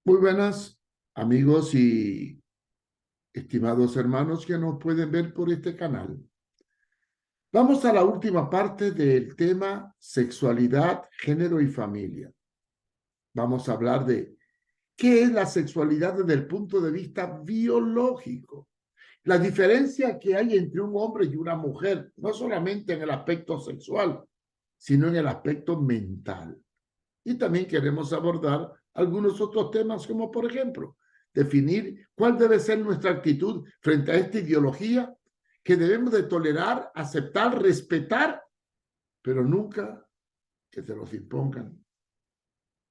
Muy buenas amigos y estimados hermanos que nos pueden ver por este canal. Vamos a la última parte del tema sexualidad, género y familia. Vamos a hablar de qué es la sexualidad desde el punto de vista biológico. La diferencia que hay entre un hombre y una mujer, no solamente en el aspecto sexual, sino en el aspecto mental. Y también queremos abordar algunos otros temas, como por ejemplo, definir cuál debe ser nuestra actitud frente a esta ideología que debemos de tolerar, aceptar, respetar, pero nunca que se los impongan.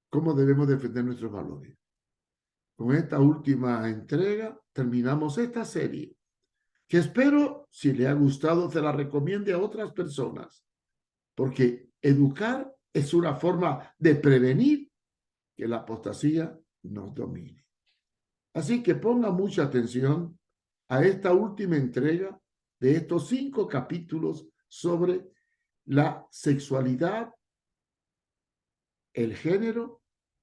¿Cómo debemos defender nuestros valores? Con esta última entrega terminamos esta serie, que espero, si le ha gustado, se la recomiende a otras personas, porque educar es una forma de prevenir que la apostasía nos domine. Así que ponga mucha atención a esta última entrega de estos 5 capítulos sobre la sexualidad, el género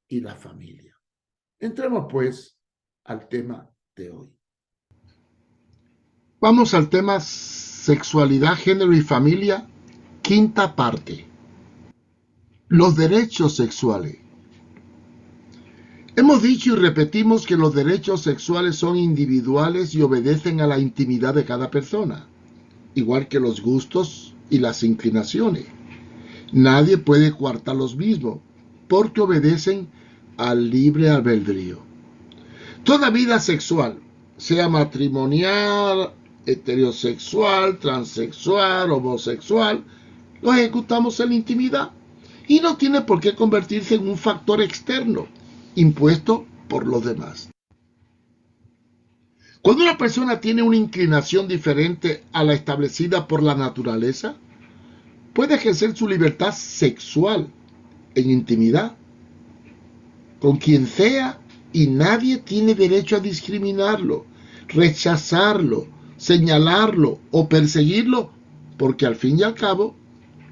y la familia. Entremos pues al tema de hoy. Vamos al tema sexualidad, género y familia, quinta parte. Los derechos sexuales. Hemos dicho y repetimos que los derechos sexuales son individuales y obedecen a la intimidad de cada persona, igual que los gustos y las inclinaciones. Nadie puede coartar los mismos, porque obedecen al libre albedrío. Toda vida sexual, sea matrimonial, heterosexual, transexual, homosexual, lo ejecutamos en la intimidad y no tiene por qué convertirse en un factor externo impuesto por los demás. Cuando una persona tiene una inclinación diferente a la establecida por la naturaleza, puede ejercer su libertad sexual en intimidad con quien sea y nadie tiene derecho a discriminarlo, rechazarlo, señalarlo o perseguirlo, porque al fin y al cabo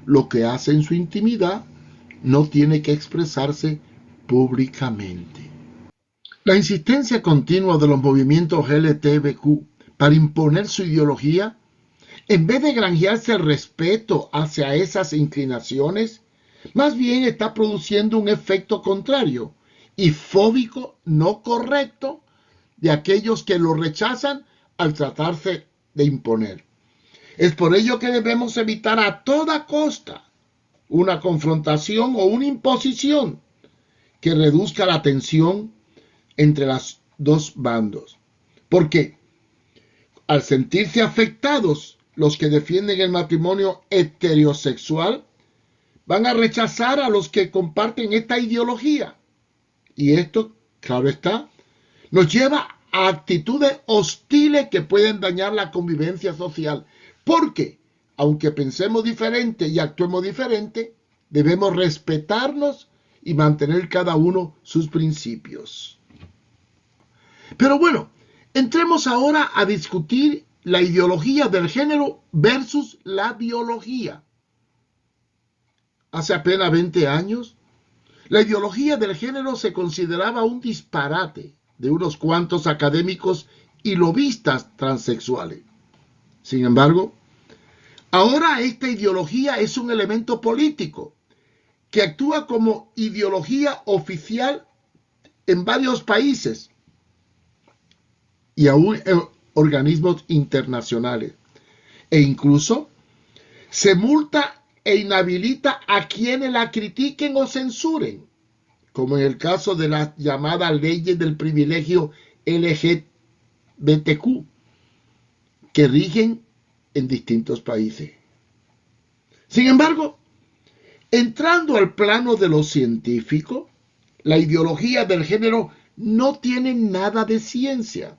lo que hace en su intimidad no tiene que expresarse públicamente. La insistencia continua de los movimientos LGBTQ para imponer su ideología, en vez de granjearse el respeto hacia esas inclinaciones, más bien está produciendo un efecto contrario y fóbico no correcto de aquellos que lo rechazan al tratarse de imponer. Es por ello que debemos evitar a toda costa una confrontación o una imposición que reduzca la tensión entre los dos bandos. Porque al sentirse afectados, los que defienden el matrimonio heterosexual van a rechazar a los que comparten esta ideología. Y esto, claro está, nos lleva a actitudes hostiles que pueden dañar la convivencia social. Porque, aunque pensemos diferente y actuemos diferente, debemos respetarnos y mantener cada uno sus principios. Pero bueno, entremos ahora a discutir la ideología del género versus la biología. Hace apenas 20 años, la ideología del género se consideraba un disparate de unos cuantos académicos y lobistas transexuales. Sin embargo, ahora esta ideología es un elemento político que actúa como ideología oficial en varios países y aún en organismos internacionales. E incluso se multa e inhabilita a quienes la critiquen o censuren, como en el caso de las llamadas leyes del privilegio LGBTQ, que rigen en distintos países. Sin embargo, entrando al plano de lo científico, la ideología del género no tiene nada de ciencia.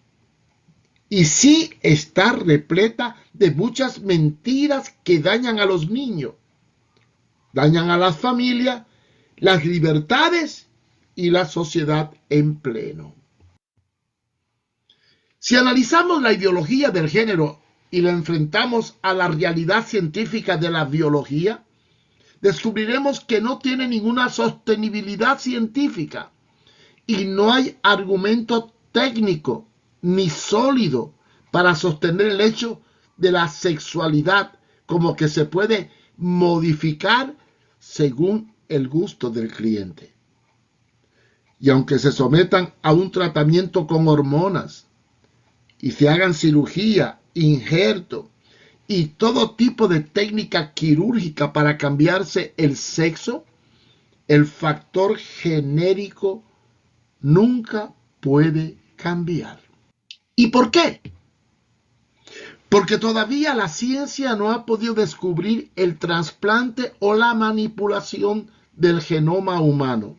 Y sí está repleta de muchas mentiras que dañan a los niños, dañan a las familias, las libertades y la sociedad en pleno. Si analizamos la ideología del género y la enfrentamos a la realidad científica de la biología, descubriremos que no tiene ninguna sostenibilidad científica y no hay argumento técnico ni sólido para sostener el hecho de la sexualidad como que se puede modificar según el gusto del cliente. Y aunque se sometan a un tratamiento con hormonas y se hagan cirugía, injerto y todo tipo de técnica quirúrgica para cambiarse el sexo, el factor genérico nunca puede cambiar. ¿Y por qué? Porque todavía la ciencia no ha podido descubrir el trasplante o la manipulación del genoma humano.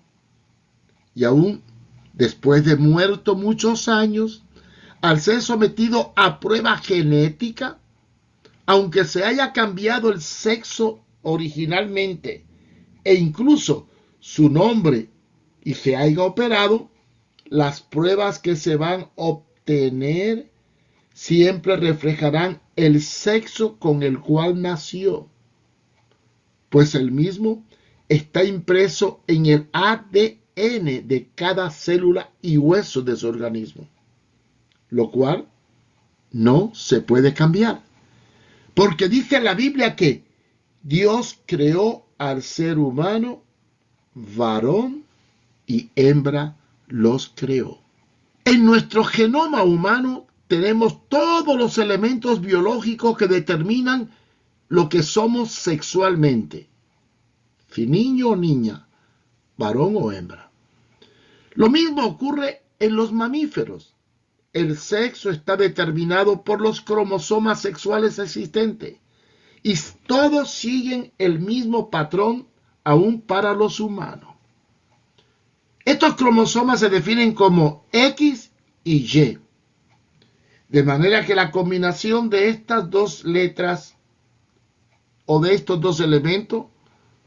Y aún después de muerto muchos años, al ser sometido a prueba genética, aunque se haya cambiado el sexo originalmente e incluso su nombre y se haya operado, las pruebas que se van a obtener siempre reflejarán el sexo con el cual nació, pues el mismo está impreso en el ADN de cada célula y hueso de su organismo, lo cual no se puede cambiar, porque dice la Biblia que Dios creó al ser humano, varón y hembra los creó. En nuestro genoma humano tenemos todos los elementos biológicos que determinan lo que somos sexualmente, si niño o niña, varón o hembra. Lo mismo ocurre en los mamíferos. El sexo está determinado por los cromosomas sexuales existentes y todos siguen el mismo patrón aún para los humanos. Estos cromosomas se definen como X y Y, de manera que la combinación de estas dos letras o de estos dos elementos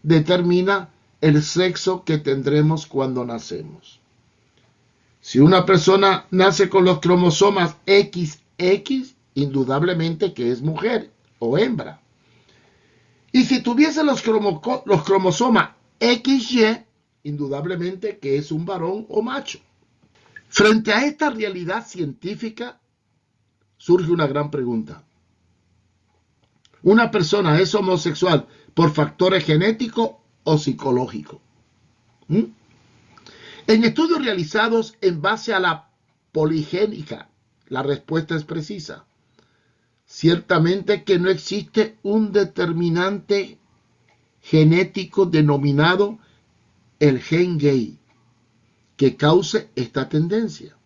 determina el sexo que tendremos cuando nacemos. Si una persona nace con los cromosomas XX, indudablemente que es mujer o hembra. Y si tuviese los cromosomas XY, indudablemente que es un varón o macho. Frente a esta realidad científica, surge una gran pregunta. ¿Una persona es homosexual por factores genéticos o psicológicos? En estudios realizados en base a la poligénica, la respuesta es precisa. Ciertamente que no existe un determinante genético denominado el gen gay que cause esta tendencia.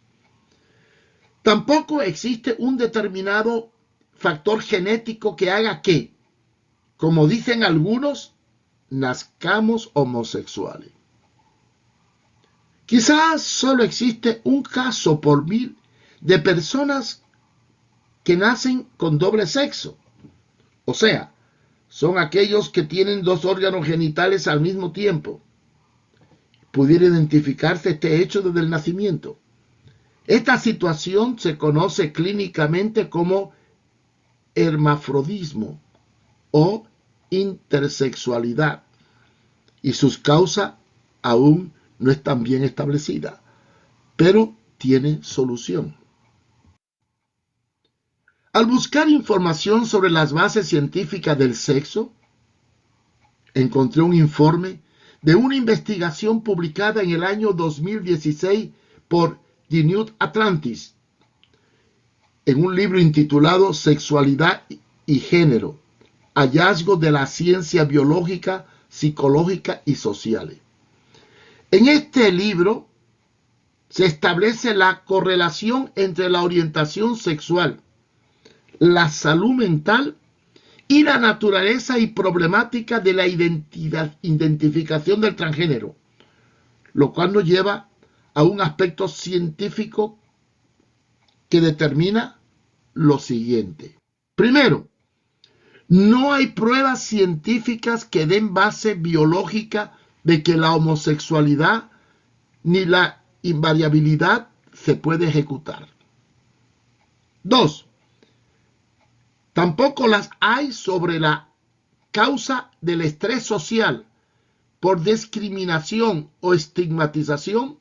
Tampoco existe un determinado factor genético que haga que, como dicen algunos, nazcamos homosexuales. Quizás solo existe un caso por 1000 de personas que nacen con doble sexo. O sea, son aquellos que tienen dos órganos genitales al mismo tiempo. Pudiera identificarse este hecho desde el nacimiento. Esta situación se conoce clínicamente como hermafrodismo o intersexualidad y sus causas aún no están bien establecidas, pero tiene solución. Al buscar información sobre las bases científicas del sexo, encontré un informe de una investigación publicada en el año 2016 por The New Atlantis, en un libro intitulado Sexualidad y Género, hallazgos de la ciencia biológica, psicológica y social. En este libro se establece la correlación entre la orientación sexual, la salud mental y la naturaleza y problemática de la identificación del transgénero, lo cual nos lleva a un aspecto científico que determina lo siguiente. Primero, no hay pruebas científicas que den base biológica de que la homosexualidad ni la invariabilidad se puede ejecutar. 2. Tampoco las hay sobre la causa del estrés social por discriminación o estigmatización,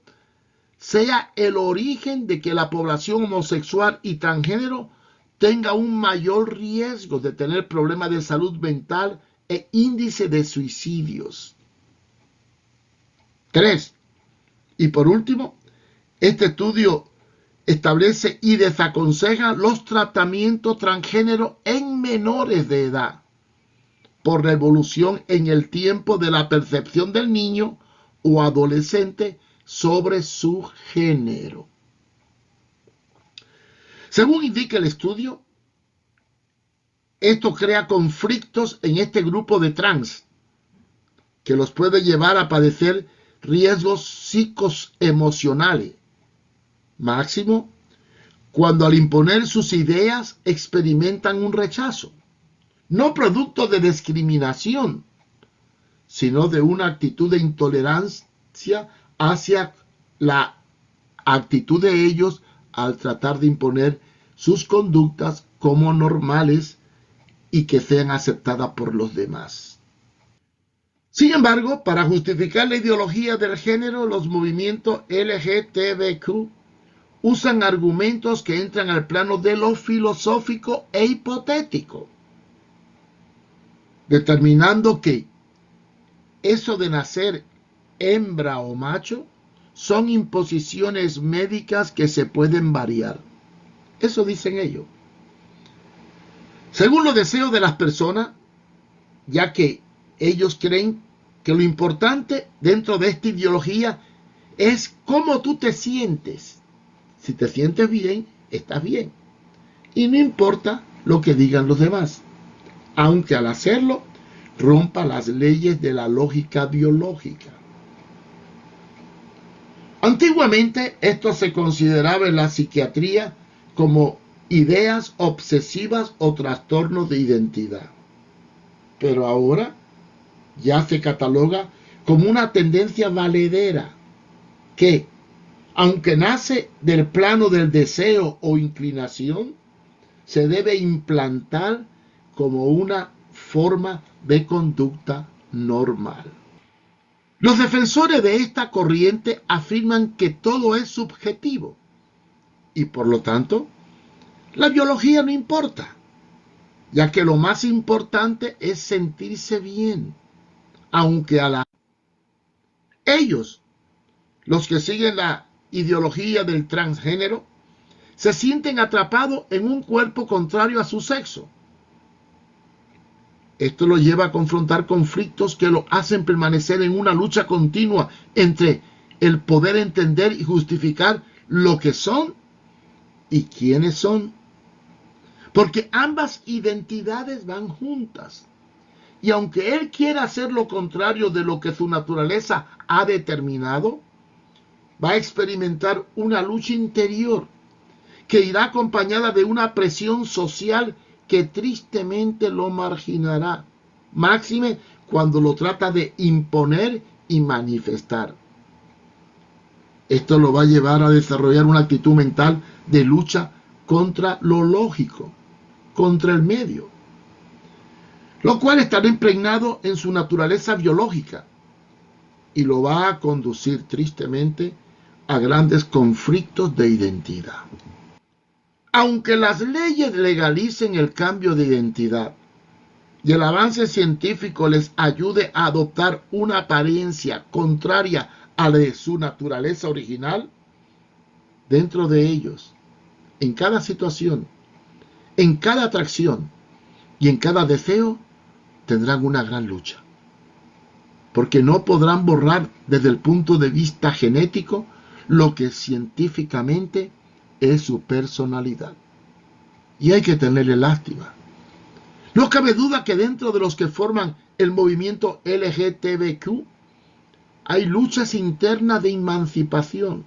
sea el origen de que la población homosexual y transgénero tenga un mayor riesgo de tener problemas de salud mental e índice de suicidios. 3. Y por último, este estudio establece y desaconseja los tratamientos transgénero en menores de edad por la evolución en el tiempo de la percepción del niño o adolescente sobre su género. Según indica el estudio, esto crea conflictos en este grupo de trans que los puede llevar a padecer riesgos psicoemocionales, máximo cuando al imponer sus ideas experimentan un rechazo, no producto de discriminación, sino de una actitud de intolerancia hacia la actitud de ellos al tratar de imponer sus conductas como normales y que sean aceptadas por los demás. Sin embargo, para justificar la ideología del género, los movimientos LGTBQ usan argumentos que entran al plano de lo filosófico e hipotético, determinando que eso de nacer hembra o macho son imposiciones médicas que se pueden variar. Eso dicen ellos. Según los deseos de las personas, ya que ellos creen que lo importante dentro de esta ideología es cómo tú te sientes. Si te sientes bien, estás bien. Y no importa lo que digan los demás, aunque al hacerlo rompa las leyes de la lógica biológica. Antiguamente esto se consideraba en la psiquiatría como ideas obsesivas o trastornos de identidad. Pero ahora ya se cataloga como una tendencia valedera que, aunque nace del plano del deseo o inclinación, se debe implantar como una forma de conducta normal. Los defensores de esta corriente afirman que todo es subjetivo y por lo tanto la biología no importa, ya que lo más importante es sentirse bien, aunque ellos, los que siguen la ideología del transgénero, se sienten atrapados en un cuerpo contrario a su sexo. Esto lo lleva a confrontar conflictos que lo hacen permanecer en una lucha continua entre el poder entender y justificar lo que son y quiénes son. Porque ambas identidades van juntas. Y aunque él quiera hacer lo contrario de lo que su naturaleza ha determinado, va a experimentar una lucha interior que irá acompañada de una presión social que tristemente lo marginará, máxime cuando lo trata de imponer y manifestar. Esto lo va a llevar a desarrollar una actitud mental de lucha contra lo lógico, contra el medio, lo cual estará impregnado en su naturaleza biológica y lo va a conducir tristemente a grandes conflictos de identidad. Aunque las leyes legalicen el cambio de identidad y el avance científico les ayude a adoptar una apariencia contraria a la de su naturaleza original, dentro de ellos, en cada situación, en cada atracción y en cada deseo, tendrán una gran lucha. Porque no podrán borrar desde el punto de vista genético lo que científicamente es su personalidad. Y hay que tenerle lástima. No cabe duda que dentro de los que forman el movimiento LGTBQ hay luchas internas de emancipación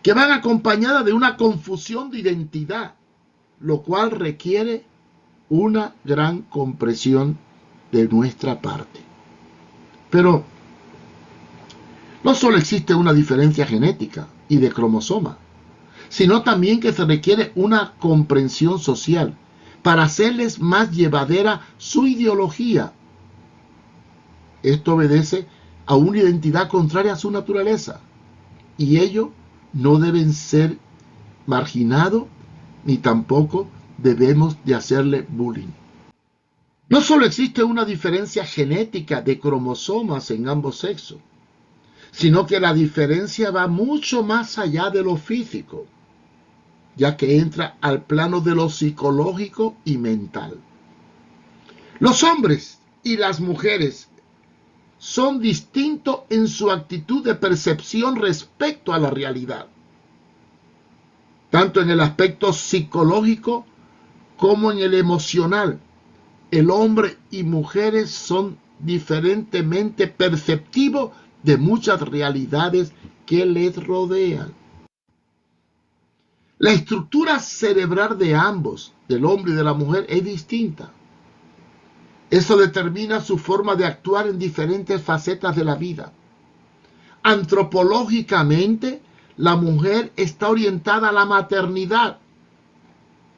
que van acompañadas de una confusión de identidad, lo cual requiere una gran comprensión de nuestra parte. Pero no solo existe una diferencia genética y de cromosoma, sino también que se requiere una comprensión social para hacerles más llevadera su ideología. Esto obedece a una identidad contraria a su naturaleza, y ello no deben ser marginados ni tampoco debemos de hacerle bullying. No solo existe una diferencia genética de cromosomas en ambos sexos, sino que la diferencia va mucho más allá de lo físico, ya que entra al plano de lo psicológico y mental. Los hombres y las mujeres son distintos en su actitud de percepción respecto a la realidad, tanto en el aspecto psicológico como en el emocional. El hombre y mujeres son diferentemente perceptivos de muchas realidades que les rodean. La estructura cerebral de ambos, del hombre y de la mujer, es distinta. Eso determina su forma de actuar en diferentes facetas de la vida. Antropológicamente, la mujer está orientada a la maternidad,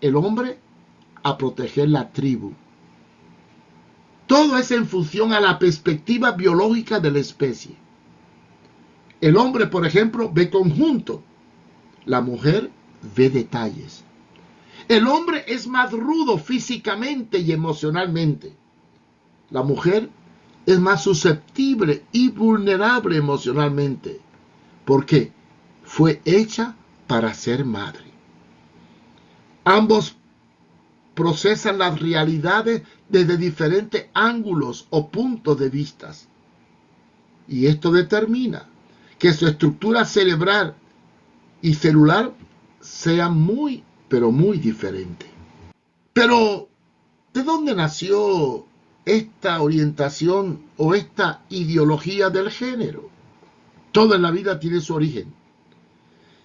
el hombre a proteger la tribu. Todo es en función a la perspectiva biológica de la especie. El hombre, por ejemplo, ve conjunto, la mujer ve detalles. El hombre es más rudo físicamente y emocionalmente. La mujer es más susceptible y vulnerable emocionalmente, porque fue hecha para ser madre. Ambos procesan las realidades desde diferentes ángulos o puntos de vista. Y esto determina que su estructura cerebral y celular sean muy, pero muy diferentes. Pero, ¿de dónde nació esta orientación o esta ideología del género? Todo en la vida tiene su origen.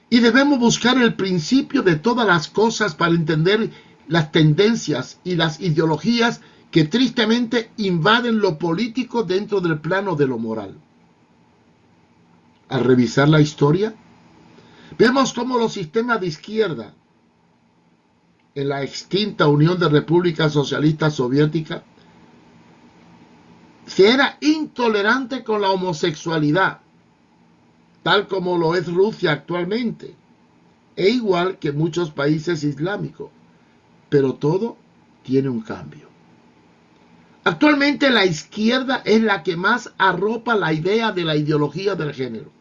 Y debemos buscar el principio de todas las cosas para entender las tendencias y las ideologías que tristemente invaden lo político dentro del plano de lo moral. Al revisar la historia, vemos cómo los sistemas de izquierda en la extinta Unión de Repúblicas Socialistas Soviéticas se era intolerante con la homosexualidad, tal como lo es Rusia actualmente, e igual que muchos países islámicos. Pero todo tiene un cambio. Actualmente la izquierda es la que más arropa la idea de la ideología del género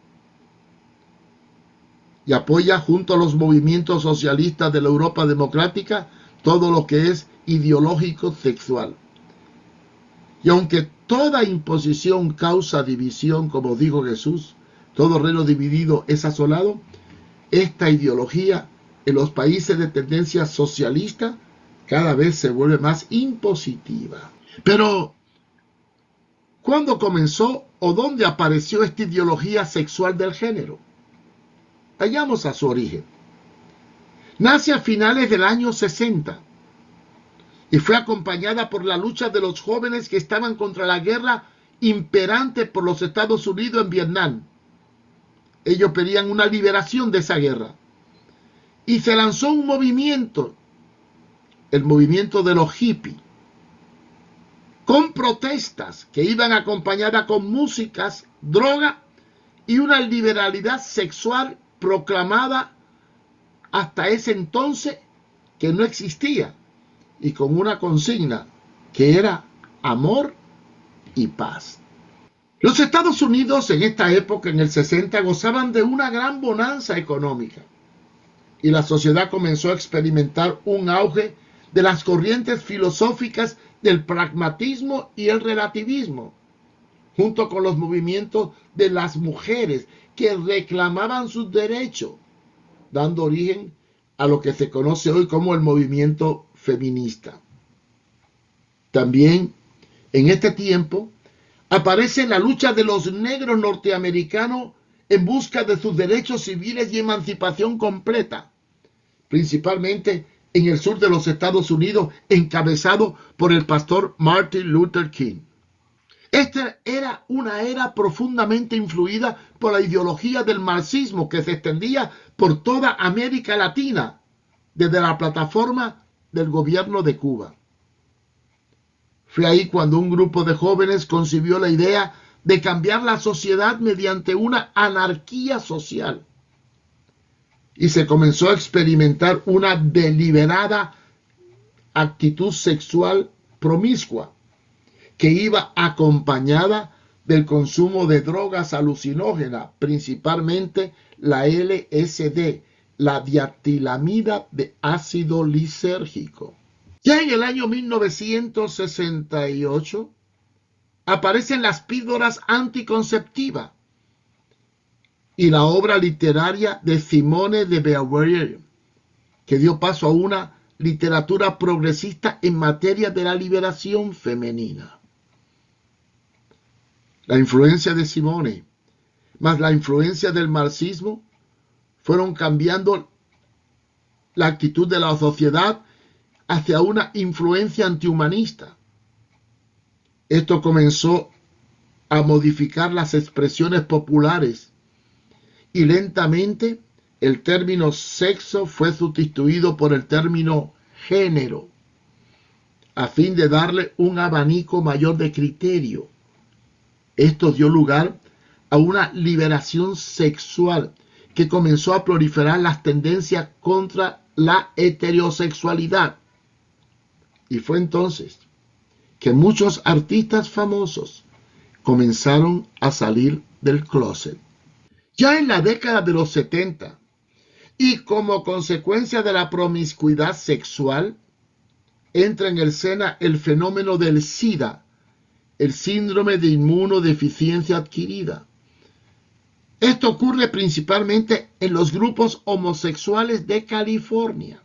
y apoya junto a los movimientos socialistas de la Europa democrática todo lo que es ideológico sexual. Y aunque toda imposición causa división, como dijo Jesús, todo reino dividido es asolado, esta ideología en los países de tendencia socialista cada vez se vuelve más impositiva. Pero, ¿cuándo comenzó o dónde apareció esta ideología sexual del género? Vayamos a su origen. Nace a finales del año 60 y fue acompañada por la lucha de los jóvenes que estaban contra la guerra imperante por los Estados Unidos en Vietnam. Ellos pedían una liberación de esa guerra. Y se lanzó un movimiento, el movimiento de los hippies, con protestas que iban acompañadas con músicas, droga y una liberalidad sexual proclamada hasta ese entonces que no existía, y con una consigna que era amor y paz. Los Estados Unidos en esta época, en el 60, gozaban de una gran bonanza económica y la sociedad comenzó a experimentar un auge de las corrientes filosóficas del pragmatismo y el relativismo, junto con los movimientos de las mujeres que reclamaban sus derechos, dando origen a lo que se conoce hoy como el movimiento feminista. También en este tiempo aparece la lucha de los negros norteamericanos en busca de sus derechos civiles y emancipación completa, principalmente en el sur de los Estados Unidos, encabezado por el pastor Martin Luther King. Esta era una era profundamente influida por la ideología del marxismo que se extendía por toda América Latina, desde la plataforma del gobierno de Cuba. Fue ahí cuando un grupo de jóvenes concibió la idea de cambiar la sociedad mediante una anarquía social. y se comenzó a experimentar una deliberada actitud sexual promiscua que iba acompañada del consumo de drogas alucinógenas, principalmente la LSD, la dietilamida de ácido lisérgico. Ya en el año 1968 aparecen las píldoras anticonceptivas y la obra literaria de Simone de Beauvoir, que dio paso a una literatura progresista en materia de la liberación femenina. La influencia de Simone más la influencia del marxismo fueron cambiando la actitud de la sociedad hacia una influencia antihumanista. Esto comenzó a modificar las expresiones populares y lentamente el término sexo fue sustituido por el término género, a fin de darle un abanico mayor de criterio. Esto dio lugar a una liberación sexual que comenzó a proliferar las tendencias contra la heterosexualidad. Y fue entonces que muchos artistas famosos comenzaron a salir del closet. Ya en la década de los 70, y como consecuencia de la promiscuidad sexual, entra en escena el fenómeno del SIDA, el síndrome de inmunodeficiencia adquirida. Esto ocurre principalmente en los grupos homosexuales de California.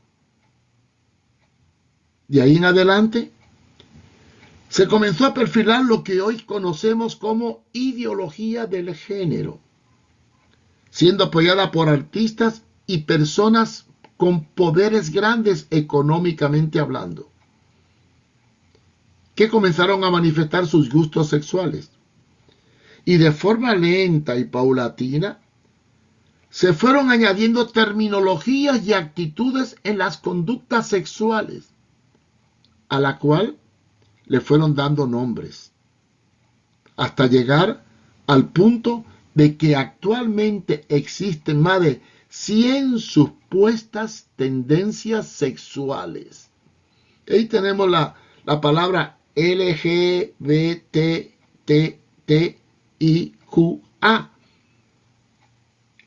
De ahí en adelante, se comenzó a perfilar lo que hoy conocemos como ideología del género, siendo apoyada por artistas y personas con poderes grandes económicamente hablando, que comenzaron a manifestar sus gustos sexuales. Y de forma lenta y paulatina, se fueron añadiendo terminologías y actitudes en las conductas sexuales, a la cual le fueron dando nombres, hasta llegar al punto de que actualmente existen más de 100 supuestas tendencias sexuales. Ahí tenemos la palabra LGBTQIA.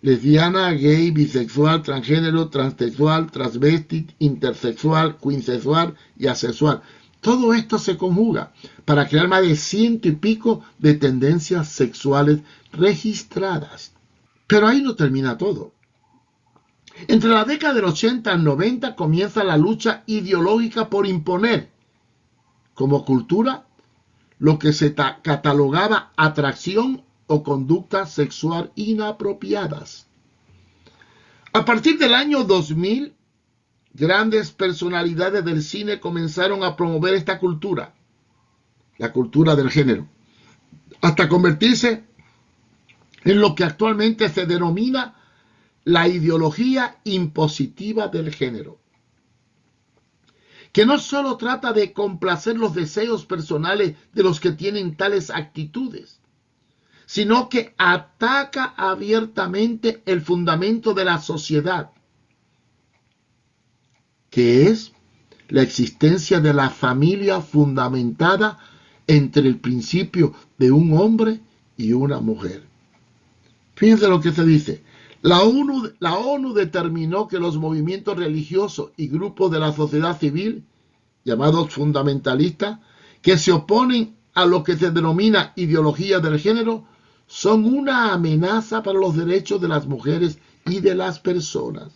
Lesbiana, gay, bisexual, transgénero, transsexual, transvesti, intersexual, quinsexual y asexual. Todo esto se conjuga para crear más de 100 y pico de tendencias sexuales registradas. Pero ahí no termina todo. Entre la década del 80 al 90 comienza la lucha ideológica por imponer como cultura lo que se catalogaba atracción o conducta sexual inapropiadas. A partir del año 2000, grandes personalidades del cine comenzaron a promover esta cultura, la cultura del género, hasta convertirse en lo que actualmente se denomina la ideología impositiva del género, que no solo trata de complacer los deseos personales de los que tienen tales actitudes, sino que ataca abiertamente el fundamento de la sociedad, que es la existencia de la familia fundamentada entre el principio de un hombre y una mujer. Fíjense lo que se dice. La ONU determinó que los movimientos religiosos y grupos de la sociedad civil, llamados fundamentalistas, que se oponen a lo que se denomina ideología del género, son una amenaza para los derechos de las mujeres y de las personas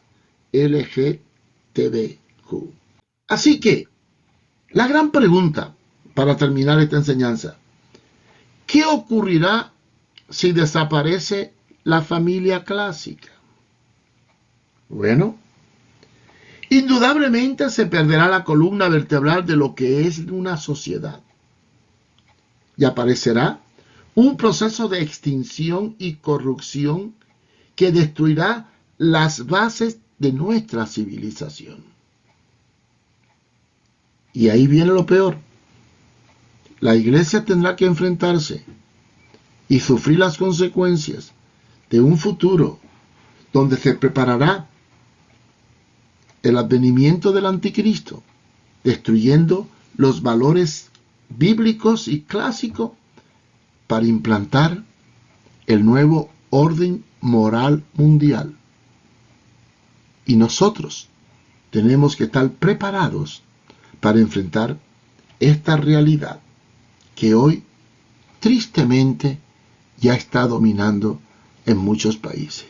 LGTBQ. Así que, la gran pregunta para terminar esta enseñanza: ¿qué ocurrirá si desaparece la familia clásica? Bueno, indudablemente se perderá la columna vertebral de lo que es una sociedad y aparecerá un proceso de extinción y corrupción que destruirá las bases de nuestra civilización. Y ahí viene lo peor. La iglesia tendrá que enfrentarse y sufrir las consecuencias de un futuro donde se preparará el advenimiento del anticristo, destruyendo los valores bíblicos y clásicos para implantar el nuevo orden moral mundial. Y nosotros tenemos que estar preparados para enfrentar esta realidad que hoy, tristemente, ya está dominando en muchos países.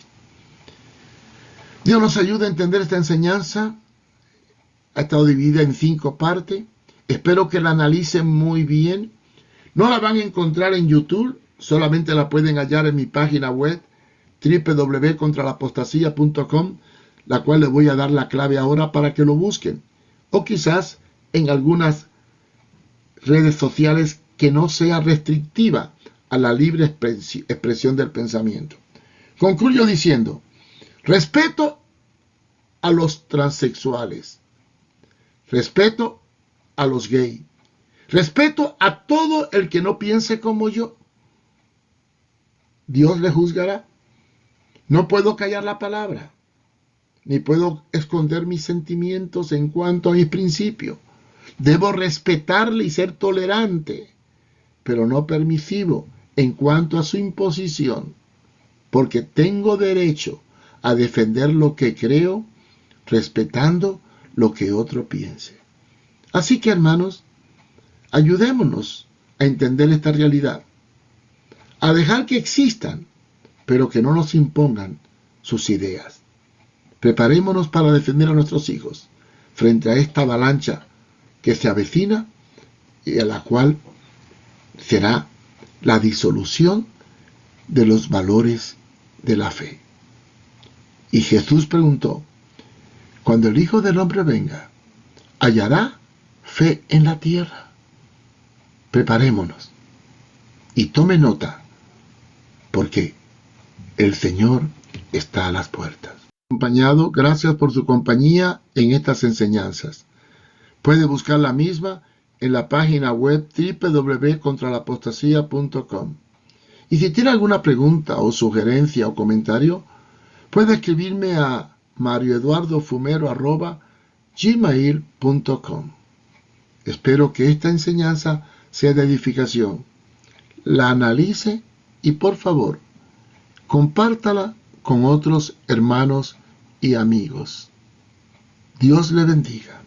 Dios nos ayude a entender esta enseñanza. Ha estado dividida en 5 partes. Espero que la analicen muy bien. No la van a encontrar en YouTube, solamente la pueden hallar en mi página web www.contralapostasía.com, la cual les voy a dar la clave ahora para que lo busquen. O quizás en algunas redes sociales que no sea restrictiva a la libre expresión del pensamiento. Concluyo diciendo: respeto a los transexuales, respeto a los gays, respeto a todo el que no piense como yo. Dios le juzgará. No puedo callar la palabra, ni puedo esconder mis sentimientos en cuanto a mis principios. Debo respetarle y ser tolerante, pero no permisivo en cuanto a su imposición, porque tengo derecho a defender lo que creo, respetando lo que otro piense. Así que, hermanos, ayudémonos a entender esta realidad, a dejar que existan, pero que no nos impongan sus ideas. Preparémonos para defender a nuestros hijos frente a esta avalancha que se avecina y a la cual será la disolución de los valores de la fe. Y Jesús preguntó: cuando el Hijo del Hombre venga, ¿hallará fe en la tierra? Preparémonos y tome nota, porque el Señor está a las puertas. Acompañado, gracias por su compañía en estas enseñanzas. Puede buscar la misma en la página web www.contralapostasía.com. Y si tiene alguna pregunta o sugerencia o comentario, puede escribirme a marioeduardofumero@gmail.com. Espero que esta enseñanza sea de edificación. La analice y, por favor, compártala con otros hermanos y amigos. Dios le bendiga.